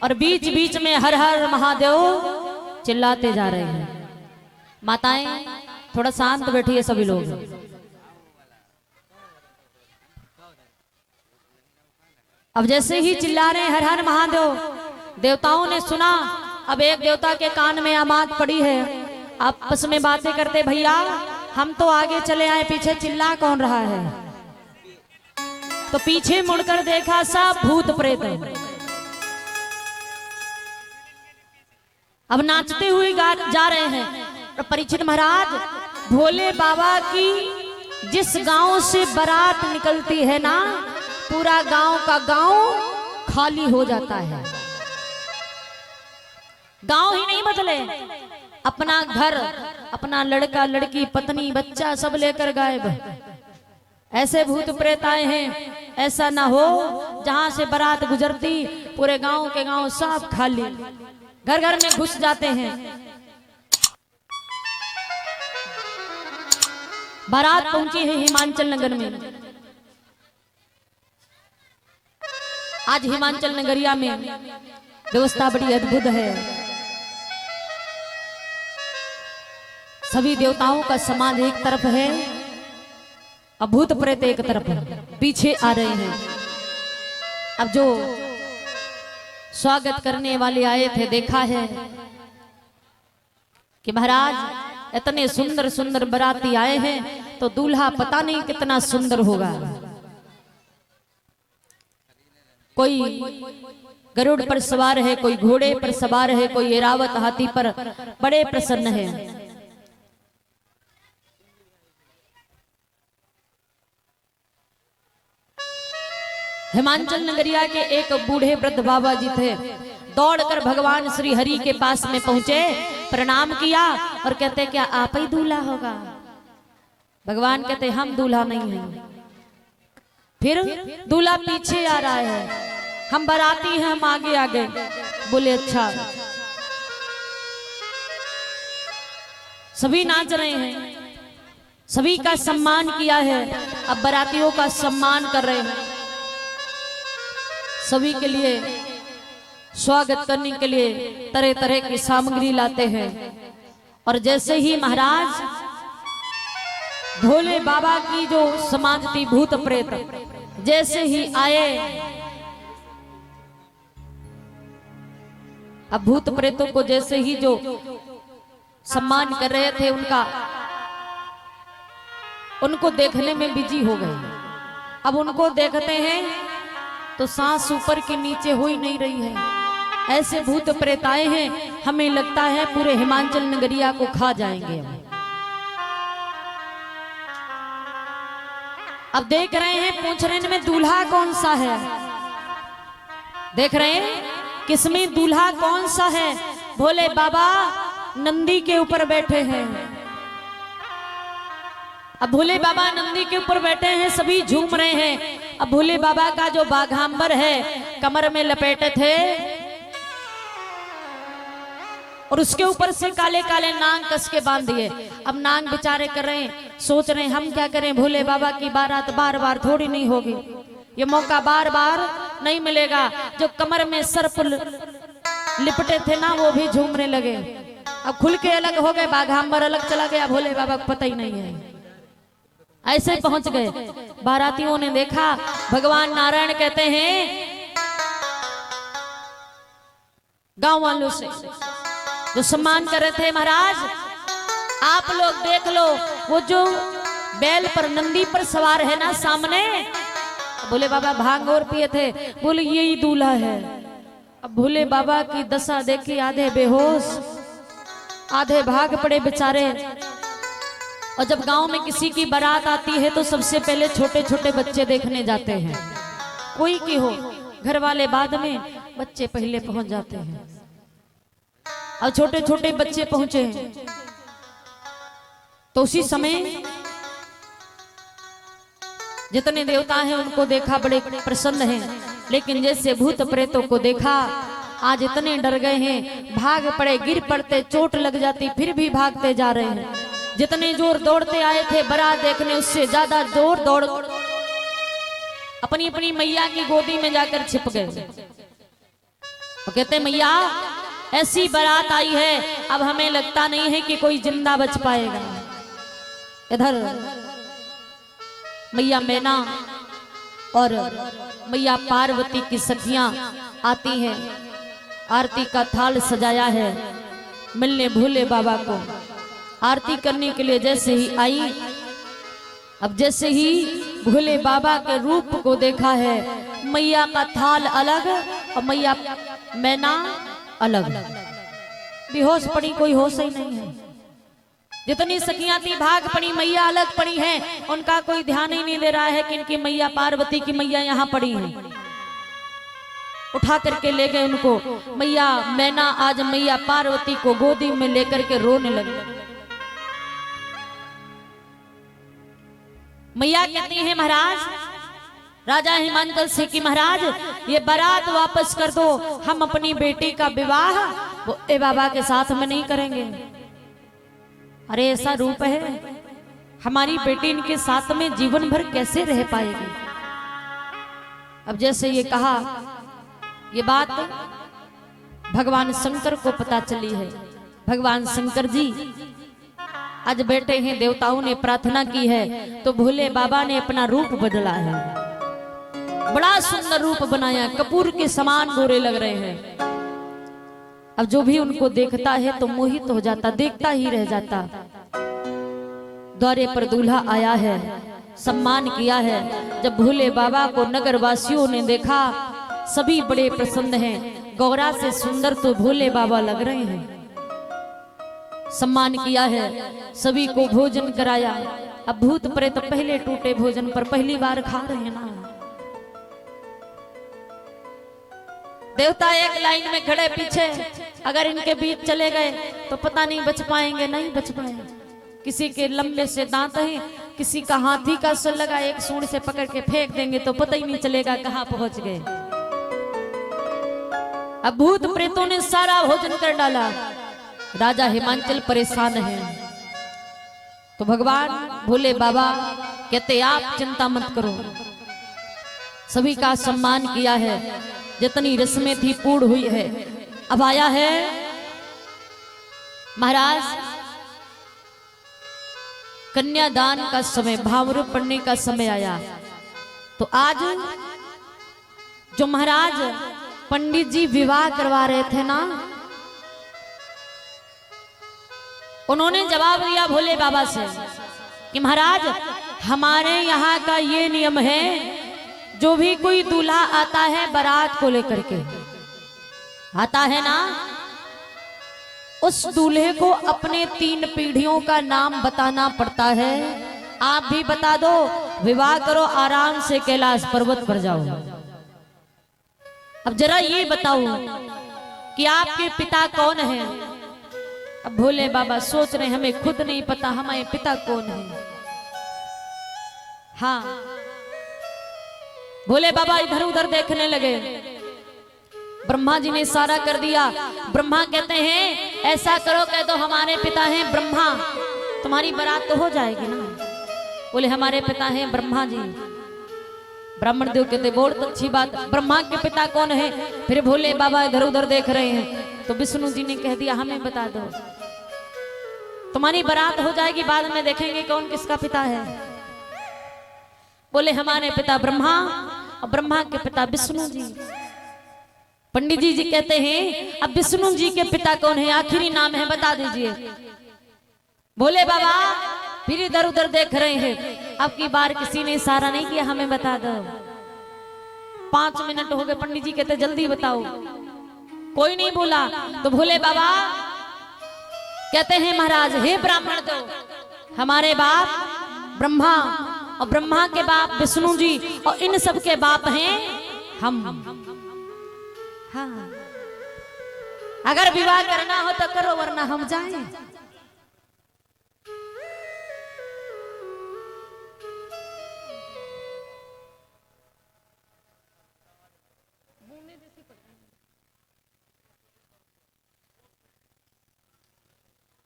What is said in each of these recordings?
और बीच बीच में हर हर महादेव चिल्लाते जा रहे हैं। माताएं थोड़ा शांत बैठिए सभी लोग। अब जैसे ही चिल्ला रहे हर हर महादेव, देवताओं ने सुना। अब एक देवता के कान में आवाज पड़ी है, आपस में बातें करते, भैया हम तो आगे चले आए, पीछे चिल्ला कौन रहा है। तो पीछे मुड़कर देखा, सब भूत प्रेत अब नाचते हुए जा रहे हैं। और परीक्षित महाराज, भोले बाबा की जिस गांव से बारात निकलती है ना, पूरा गांव का गांव खाली हो जाता है। गांव ही नहीं बदले, अपना घर, अपना लड़का लड़की पत्नी बच्चा सब लेकर गायब। ऐसे भूत प्रेत आए हैं, ऐसा ना हो जहां से बारात गुजरती पूरे गांव के गांव सब खाली, घर घर में घुस जाते हैं। बारात पहुंची है हिमाचल नगर में। आज हिमाचल नगरिया में व्यवस्था बड़ी अद्भुत है। सभी देवताओं का समाज एक तरफ है, भूत प्रेत एक तरफ पीछे आ रहे हैं। अब जो स्वागत करने वाले आए थे, देखा है कि महाराज इतने सुंदर सुंदर बाराती आए हैं, तो दूल्हा पता नहीं कितना सुंदर होगा। कोई गरुड़ पर सवार है, कोई घोड़े पर सवार है, कोई ऐरावत हाथी पर, बड़े प्रसन्न है। हिमाचल नगरिया के एक बूढ़े वृद्ध बाबा जी थे, दौड़कर भगवान श्री हरि के पास में पहुंचे, प्रणाम किया और कहते क्या आप ही दूल्हा होगा। भगवान कहते हम दूल्हा नहीं हैं। फिर दूल्हा पीछे आ रहा है, हम बाराती हैं, हम आगे आगे। बोले अच्छा। सभी नाच रहे हैं, सभी का सम्मान किया है। अब बारातियों का सम्मान कर रहे हैं, सभी के लिए स्वागत करने के लिए तरह तरह की सामग्री लाते हैं। और जैसे ही महाराज भोले बाबा की जो समाज थी भूत प्रेत, जैसे ही आए, अब भूत प्रेतों को जैसे ही जो सम्मान कर रहे थे, उनको देखने में बिजी हो गए। अब उनको देखते हैं तो सांस ऊपर के नीचे हो ही नहीं रही है। ऐसे भूत प्रेत आए हैं, हमें लगता है पूरे हिमाचल नगरिया को खा जाएंगे। अब देख रहे हैं, पूछ रहे हैं में दूल्हा कौन सा है। देख रहे हैं किसमें दूल्हा कौन सा है। भोले बाबा नंदी के ऊपर बैठे हैं। अब भोले बाबा नंदी के ऊपर बैठे हैं, सभी झूम रहे हैं। अब भोले बाबा का जो बाघांबर है कमर में लपेटे थे, और उसके ऊपर से काले काले नांग कस के बांध दिए। अब नांग बेचारे कर रहे हैं, सोच रहे हैं हम क्या करें, भोले बाबा की बारात बार बार थोड़ी नहीं होगी, ये मौका बार बार नहीं मिलेगा। जो कमर में सर्प लिपटे थे ना, वो भी झूमने लगे। अब खुल के अलग हो गए, बाघांबर अलग चला गया, भोले बाबा को पता ही नहीं है। ऐसे पहुंच गए। बारातियों ने देखा, भगवान नारायण कहते हैं गांव वालों से जो सम्मान कर रहे थे, महाराज आप लोग देख लो, वो जो बैल पर नंदी पर सवार है ना सामने। भोले बाबा भांग और पिए थे, बोले यही दूल्हा है। अब भोले बाबा की दशा देखी, आधे बेहोश आधे भाग पड़े बेचारे। और जब गांव में किसी की बारात आती है तो सबसे पहले छोटे छोटे बच्चे देखने जाते हैं, कोई की हो, घर वाले बाद में, बच्चे पहले पहुंच जाते हैं। और छोटे छोटे बच्चे पहुंचे हैं तो उसी समय जितने देवता हैं उनको देखा, बड़े प्रसन्न हैं। लेकिन जैसे भूत प्रेतों को देखा, आज इतने डर गए हैं, भाग पड़े, गिर पड़ते, चोट लग जाती, फिर भी भागते जा रहे हैं। जितने जोर दौड़ते आए थे बारात देखने, उससे ज्यादा जोर दौड़ अपनी अपनी मैया की गोदी में जाकर छिप गए। वो कहते मैया ऐसी बारात आई है, अब हमें लगता नहीं है कि कोई जिंदा बच पाएगा। इधर मैया मैना और मैया पार्वती की सखियां आती हैं, आरती का थाल सजाया है, मिलने भोले बाबा को आरती करने के लिए जैसे ही आई, अब जैसे ही भोले बाबा के रूप को देखा है, मैया का थाल अलग और मैया मैना अलग, बेहोश पड़ी, कोई होश ही नहीं है। जितनी सखियां थी भाग पड़ी, मैया अलग पड़ी हैं, उनका कोई ध्यान ही नहीं दे रहा है कि इनकी मैया पार्वती की मैया यहाँ पड़ी है। उठा करके ले गए उनको। मैया मैना आज मैया पार्वती को गोदी में लेकर के रोने लगी। मैया कहती है महाराज, राजा हिमांचल से कि महाराज ये बारात वापस कर दो, हम अपनी बेटी का विवाह भोले बाबा के साथ में नहीं करेंगे। अरे ऐसा रूप है, हमारी बेटी इनके साथ में जीवन भर कैसे रह पाएगी। अब जैसे ये कहा, ये बात भगवान शंकर को पता चली है। भगवान शंकर जी आज बैठे हैं, देवताओं ने प्रार्थना की है तो भोले बाबा ने अपना रूप बदला है, बड़ा सुंदर रूप बनाया, कपूर के समान गोरे लग रहे हैं। अब जो भी उनको देखता है तो मोहित हो जाता, देखता ही रह जाता। द्वारे पर दूल्हा आया है, सम्मान किया है। जब भोले बाबा को नगर वासियों ने देखा, सभी बड़े प्रसन्न हैं, गौरा से सुंदर तो भोले बाबा लग रहे हैं। सम्मान किया है, सभी को भोजन कराया। अब भूत प्रेत पहले टूटे भोजन पर पहली बार खा रहे हैं ना। देवता एक लाइन में खड़े पीछे, अगर इनके बीच चले गए तो पता नहीं बच पाएंगे, नहीं बच पाएंगे। किसी के लंबे से दांत हैं, किसी का हाथी का सर लगा, एक सूंड से पकड़ के फेंक देंगे तो पता ही नहीं चलेगा कहां पहुंच गए। अब भूत प्रेतों ने सारा भोजन कर डाला, राजा हिमांचल परेशान है। तो भगवान भोले बाबा कहते आप चिंता मत करो, सभी का सम्मान किया है, जितनी रस्में थी पूर्ण हुई है। अब आया है महाराज कन्यादान का समय, भावरू पढ़ने का समय आया। तो आज जो महाराज पंडित जी विवाह करवा रहे थे ना, उन्होंने जवाब दिया भोले बाबा से कि महाराज हमारे यहाँ का ये नियम है, जो भी कोई दूल्हा आता है बारात को लेकर के आता है ना, उस दूल्हे को अपने 3 पीढ़ियों का नाम बताना पड़ता है। आप भी बता दो, विवाह करो, आराम से कैलाश पर्वत पर जाओ। अब जरा ये बताओ कि आपके पिता कौन है। अब भोले बाबा सोच रहे हमें खुद नहीं पता हमारे पिता कौन है। हाँ, भोले बाबा इधर उधर देखने लगे। ब्रह्मा जी ने इशारा कर दिया। ब्रह्मा कहते हैं ऐसा करो, कह दो हमारे पिता हैं ब्रह्मा, तुम्हारी बारात तो हो जाएगी ना। बोले हमारे पिता हैं ब्रह्मा जी। ब्राह्मण देव कहते बहुत अच्छी बात, ब्रह्मा के पिता कौन है। फिर भोले बाबा इधर उधर देख रहे हैं तो विष्णु जी ने कह दिया हमें बता दो, तुम्हारी बारात हो जाएगी, बाद में देखेंगे कौन किसका पिता है। बोले हमारे पिता ब्रह्मा और ब्रह्मा के पिता विष्णु जी। पंडित जी कहते हैं अब विष्णु जी के पिता कौन है, आखिरी नाम है बता दीजिए। भोले बाबा फिर इधर उधर देख रहे हैं। अब की बार किसी ने इशारा नहीं किया हमें बता दो। 5 मिनट हो गए, पंडित जी कहते जल्दी बताओ, कोई नहीं बोला। तो भोले बाबा कहते हैं महाराज हे ब्राह्मण दो, हमारे बाप ब्रह्मा और ब्रह्मा के बाप विष्णु जी और इन सब के बाप हैं हम। हाँ, अगर विवाह करना हो तो करो, वरना हम जाएं।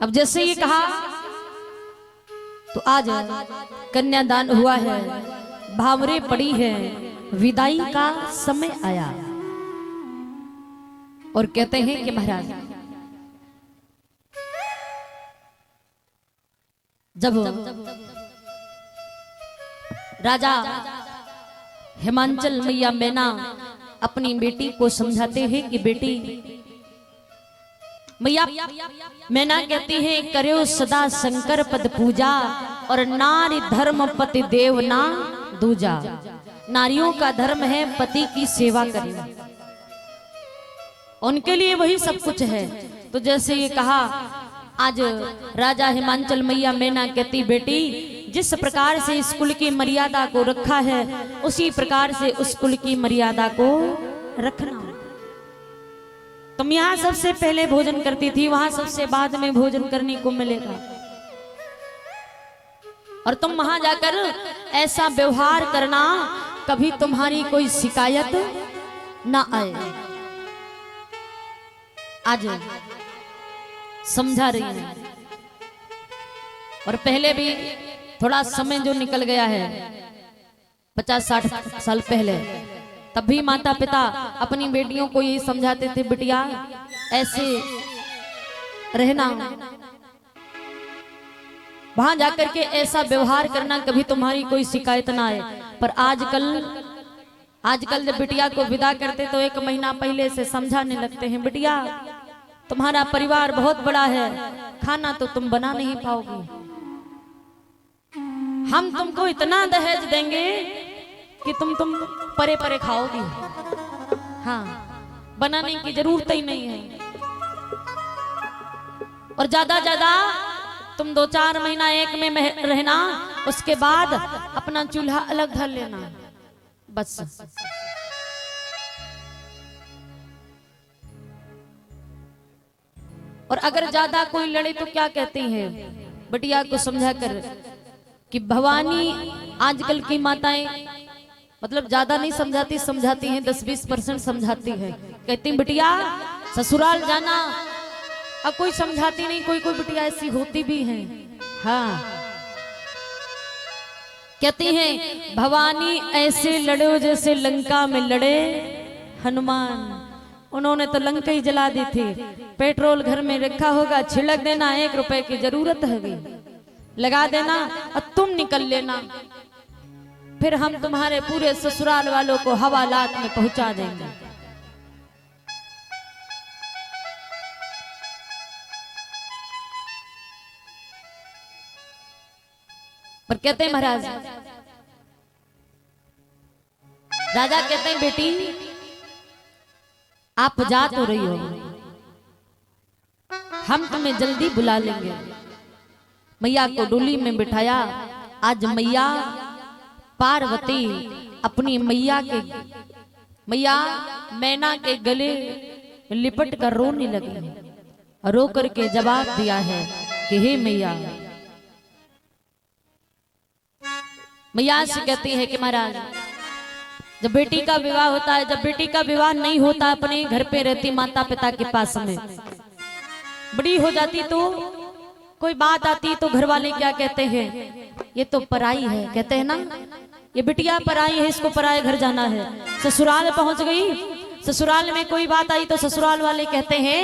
अब जैसे ये कहा तो आज कन्यादान हुआ है, भावरे पड़ी है, विदाई का समय आया। और कहते हैं कि महाराज जब राजा हिमांचल मैया मैना अपनी बेटी को समझाते हैं कि बेटी, मैया मैना कहती है करो सदा शंकर पद पूजा और नारी धर्म पति देव ना दूजा। नारियों का धर्म है पति की सेवा करना, उनके लिए वही सब कुछ है। तो जैसे ये कहा आज राजा हिमांचल मैया मैना कहती बेटी जिस प्रकार से इस कुल की मर्यादा को रखा है उसी प्रकार से उस कुल की मर्यादा को रखना। तुम यहाँ सबसे पहले भोजन करती थी, वहां सबसे बाद में भोजन करने को मिलेगा, और तुम वहां जाकर ऐसा व्यवहार करना कभी तुम्हारी कोई शिकायत ना आए। आज समझा रही है, और पहले भी थोड़ा समय जो निकल गया है 50-60 साल पहले, तब भी माता पिता अपनी बेटियों को यही समझाते थे बिटिया ऐसे रहना, वहां जाकर के ऐसा व्यवहार करना कभी तुम्हारी कोई शिकायत ना आए। पर आजकल जब बिटिया को विदा करते तो 1 महीना पहले से समझाने लगते हैं बिटिया तुम्हारा परिवार बहुत बड़ा है, खाना तो तुम बना नहीं पाओगी, हम तुमको इतना दहेज देंगे कि तुम परे परे खाओगी, हाँ बनाने की जरूरत ही नहीं है। और ज्यादा तुम 2-4 महीना 1 में रहना, उसके बाद अपना चूल्हा अलग धर लेना बस। और अगर ज्यादा कोई लड़े तो क्या कहते हैं बिटिया को समझा कर कि भवानी, आजकल की माताएं मतलब ज्यादा नहीं समझाती, समझाती हैं 10-20% समझाती है, कहती बिटिया ससुराल जाना, अब कोई समझाती नहीं, कोई बिटिया ऐसी होती भी है, हाँ कहती हैं भवानी ऐसे लड़ो जैसे लंका में लड़े हनुमान, उन्होंने तो लंका ही जला दी थी, पेट्रोल घर में रखा होगा, छिड़क देना, 1 रुपए की जरूरत है लगा देना और तुम निकल लेना, फिर हम तुम्हारे पूरे ससुराल वालों को हवालात में पहुंचा देंगे। पर कहते हैं महाराज, राजा कहते हैं बेटी आप जा तो रही हो, हम तुम्हें जल्दी बुला लेंगे। मैया को डोली में बिठाया। आज मैया पार्वती अपनी मैया मैना के गले लिपट कर रोने लगी, रो करके जवाब दिया है कि हे मैया। मैया से कहती है कि महाराज जब बेटी का विवाह होता है, जब बेटी का विवाह नहीं होता, अपने घर पे रहती माता पिता के पास में, बड़ी हो जाती तो कोई बात आती तो घर वाले क्या कहते हैं, ये तो पराई है, कहते हैं ना ये बिटिया पराई है, इसको पराए घर जाना है। ससुराल पहुंच गई, ससुराल में कोई बात आई तो ससुराल वाले कहते हैं